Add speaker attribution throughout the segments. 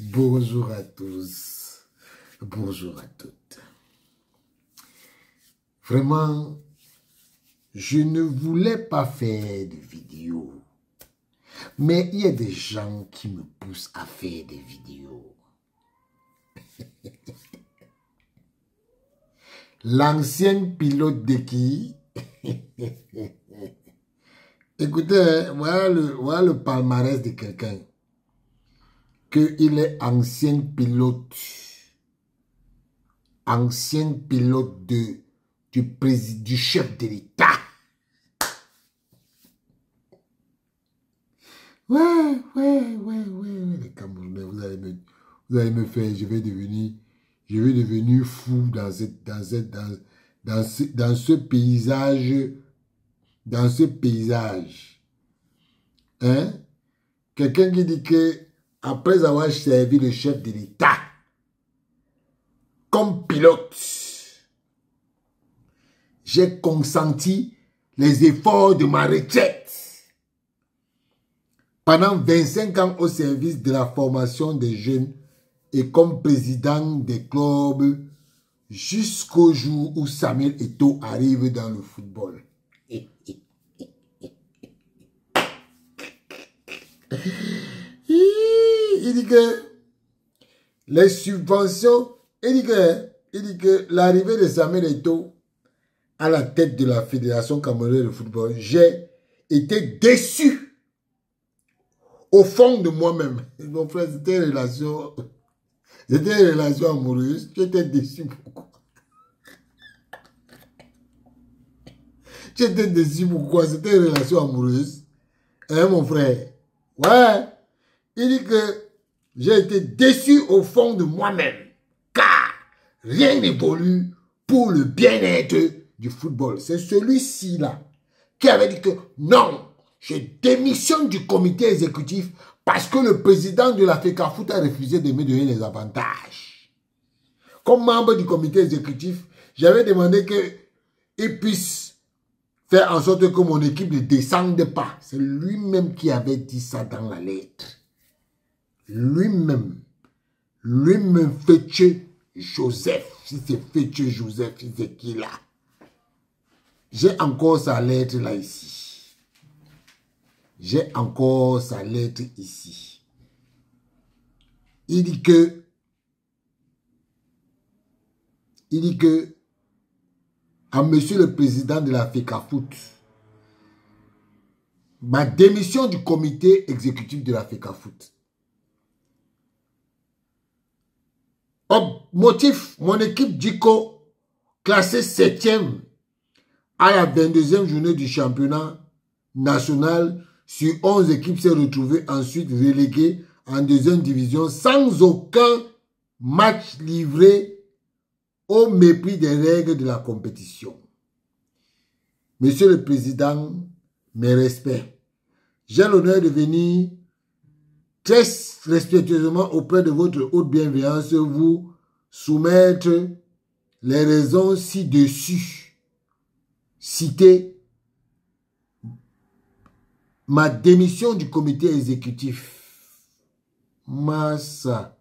Speaker 1: Bonjour à tous, bonjour à toutes. Vraiment, je ne voulais pas faire de vidéo, mais il y a des gens qui me poussent à faire des vidéos. L'ancien pilote de qui? Écoutez, voilà le palmarès de quelqu'un. Qu'il est ancien pilote du chef de l'État. Ouais, les Camerounais, vous allez me faire, je vais devenir fou dans ce paysage. Hein? Quelqu'un qui dit que après avoir servi le chef de l'État comme pilote, j'ai consenti les efforts de ma retraite pendant 25 ans au service de la formation des jeunes et comme président des clubs jusqu'au jour où Samuel Eto'o arrive dans le football. Il dit que les subventions, il dit que l'arrivée de Samuel Eto'o à la tête de la Fédération camerounaise de football, j'ai été déçu au fond de moi-même. Mon frère, c'était une relation amoureuse. J'étais déçu. Pourquoi? J'étais déçu. Pourquoi? C'était une relation amoureuse. Hein, mon frère? Ouais. Il dit que j'ai été déçu au fond de moi-même. Car rien n'évolue pour le bien-être du football. C'est celui-ci là qui avait dit que non, je démissionne du comité exécutif parce que le président de la FECAFOOT a refusé de me donner les avantages. Comme membre du comité exécutif, j'avais demandé qu'il puisse faire en sorte que mon équipe ne descende pas. C'est lui-même qui avait dit ça dans la lettre. Lui-même, Fétieux Joseph. Si c'est Fétieux Joseph, si c'est qui là? J'ai encore sa lettre là ici. J'ai encore sa lettre ici. Il dit que à monsieur le président de la FECAFOOT, ma démission du comité exécutif de la FECAFOOT. Motif, mon équipe Djiko, classée 7e à la 22e journée du championnat national, sur 11 équipes, s'est retrouvée ensuite reléguée en deuxième division sans aucun match livré au mépris des règles de la compétition. Monsieur le Président, mes respects. J'ai l'honneur de venir très respectueusement auprès de votre haute bienveillance vous soumettre les raisons ci-dessus citées. Ma démission du comité exécutif. Massa.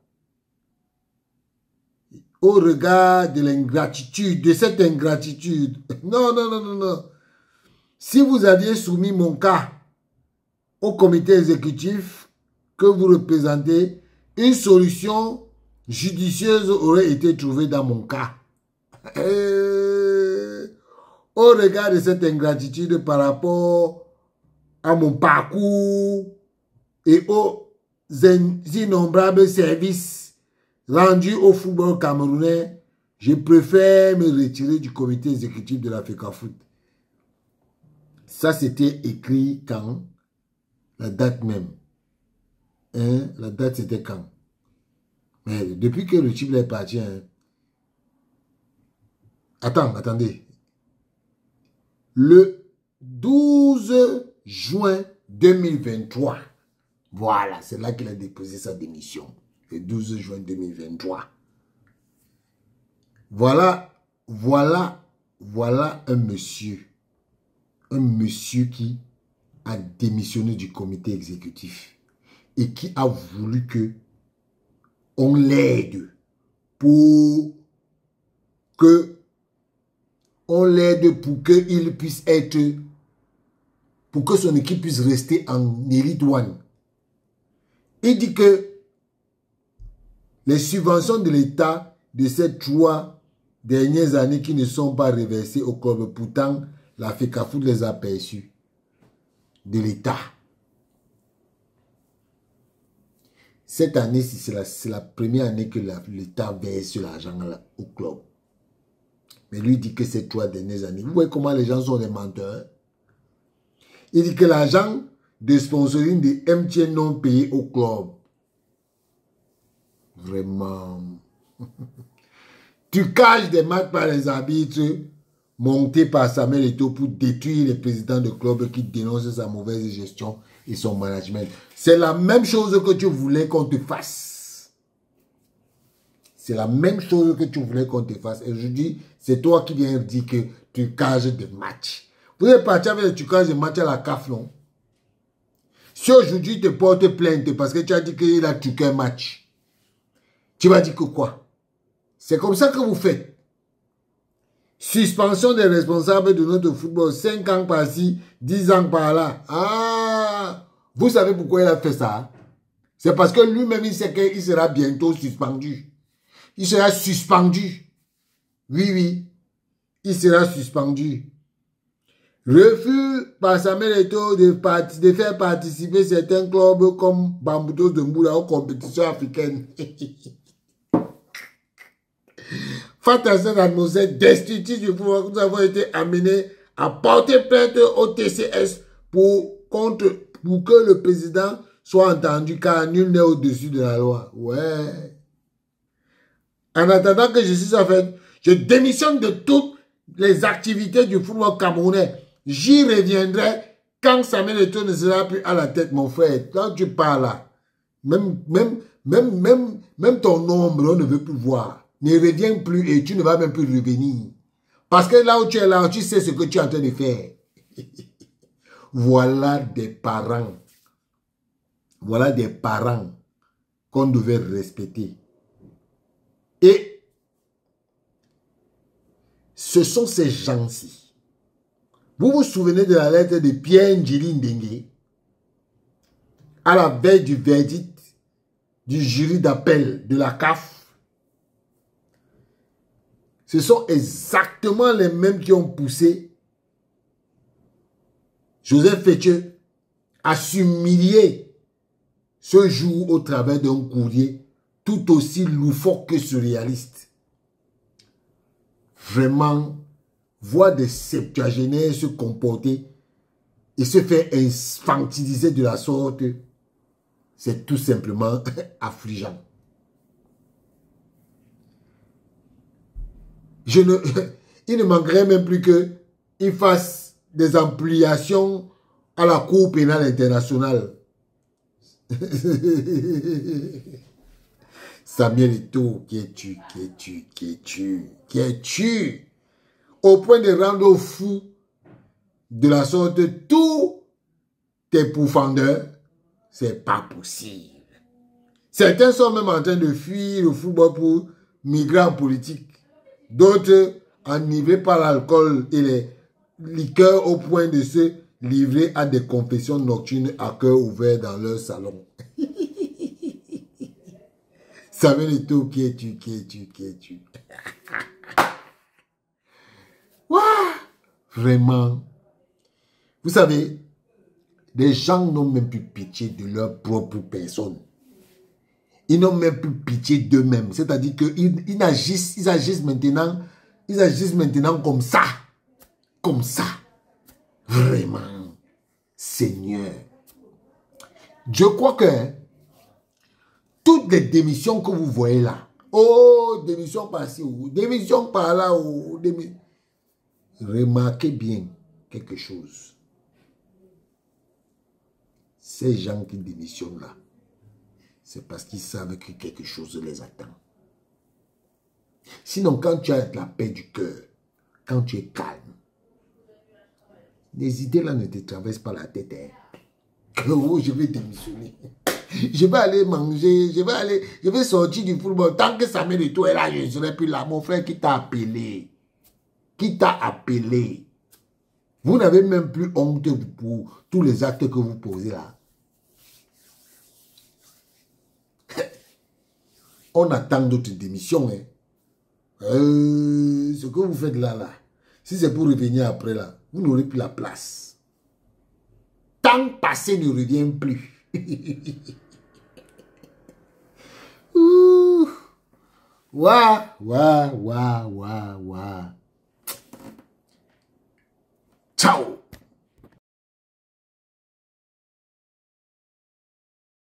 Speaker 1: Au regard de l'ingratitude, de cette ingratitude. Non. Si vous aviez soumis mon cas au comité exécutif que vous représentez, une solution judicieuse aurait été trouvée dans mon cas. Au regard de cette ingratitude par rapport à mon parcours et aux innombrables services rendus au football camerounais, je préfère me retirer du comité exécutif de la FECAFOOT. Ça, c'était écrit quand? La date même. Hein? La date, c'était quand? Mais depuis que le type est parti, hein? Attendez. Le 12 juin 2023. Voilà, c'est là qu'il a déposé sa démission. Le 12 juin 2023. Voilà un monsieur qui a démissionné du comité exécutif. et qui a voulu que on l'aide pour que qu'il puisse être, pour que son équipe puisse rester en Elite One. Il dit que les subventions de l'État de ces 3 dernières années qui ne sont pas reversées au club, pourtant la FECAFOOT les a perçues de l'État. Cette année, c'est la première année que l'État verse l'argent au club. Mais lui dit que ces 3 dernières années, vous voyez comment les gens sont des menteurs. Il dit que l'argent de sponsoring de MTN non payé au club. Vraiment. Tu caches des matchs par les arbitres montés par Samuel Eto'o pour détruire les présidents de club qui dénoncent sa mauvaise gestion et son management. C'est la même chose que tu voulais qu'on te fasse. C'est la même chose que tu voulais qu'on te fasse. Et je dis, c'est toi qui viens dire que tu caches des matchs. Vous êtes parti avec le trucage de matchs à la CAF, non? Si aujourd'hui tu te portes plainte parce que tu as dit qu'il a truqué un match, tu vas dire que quoi? C'est comme ça que vous faites. Suspension des responsables de notre football, 5 ans par-ci, 10 ans par-là. Ah! Vous savez pourquoi il a fait ça? C'est parce que lui-même, il sait qu'il sera bientôt suspendu. Il sera suspendu. Oui, oui. Il sera suspendu. Refus par Samuel Eto'o de faire participer certains clubs comme Bambutos de Mboula aux compétitions africaines. Face à cette atmosphère destructive du pouvoir, nous avons été amenés à porter plainte au TCS pour que le président soit entendu, car nul n'est au-dessus de la loi. Ouais. En attendant que je suis en fait, je démissionne de toutes les activités du football camerounais. J'y reviendrai quand Samuel Eto'o ne sera plus à la tête, mon frère. Quand tu parles là, même ton ombre, on ne veut plus voir. Ne reviens plus et tu ne vas même plus revenir. Parce que là où tu es là, tu sais ce que tu es en train de faire. Voilà des parents. Voilà des parents qu'on devait respecter. Et ce sont ces gens-ci. Vous vous souvenez de la lettre de Pierre Ndjili Ndengue à la veille du verdict du jury d'appel de la CAF? Ce sont exactement les mêmes qui ont poussé Joseph Fethieu à s'humilier ce jour au travers d'un courrier tout aussi loufoque que surréaliste. Vraiment, voir des septuagénaires se comporter et se faire infantiliser de la sorte, c'est tout simplement affligeant. Il ne manquerait même plus qu'il fasse des ampliations à la Cour pénale internationale. Samuel Eto'o, qui es-tu? Au point de rendre fou de la sorte tous tes pourfendeurs, c'est pas possible. Certains sont même en train de fuir le football pour migrer en politique. D'autres, enivrés par l'alcool et les liqueurs au point de se livrer à des confessions nocturnes à cœur ouvert dans leur salon. Samuel Eto'o, qui es-tu? Vraiment. Vous savez, les gens n'ont même plus pitié de leur propre personne. Ils n'ont même plus pitié d'eux-mêmes. C'est-à-dire qu'ils agissent maintenant comme ça. Comme ça. Vraiment. Seigneur. Je crois que toutes les démissions que vous voyez là, oh, démission par-ci, démission par-là, remarquez bien quelque chose. Ces gens qui démissionnent là, c'est parce qu'ils savent que quelque chose les attend. Sinon, quand tu as la paix du cœur, quand tu es calme, les idées là ne te traversent pas la tête. Hein. Que oh, je vais démissionner. je vais aller manger, je vais sortir du football. Tant que ça met de toi là, je ne serai plus là. Mon frère qui t'a appelé. Qui t'a appelé? Vous n'avez même plus honte pour tous les actes que vous posez là. On attend d'autres démissions. Hein. Ce que vous faites là, si c'est pour revenir après là, vous n'aurez plus la place. Temps passé ne revient plus. Ouh. Ouah, ouah, ouah, ouah, ouah.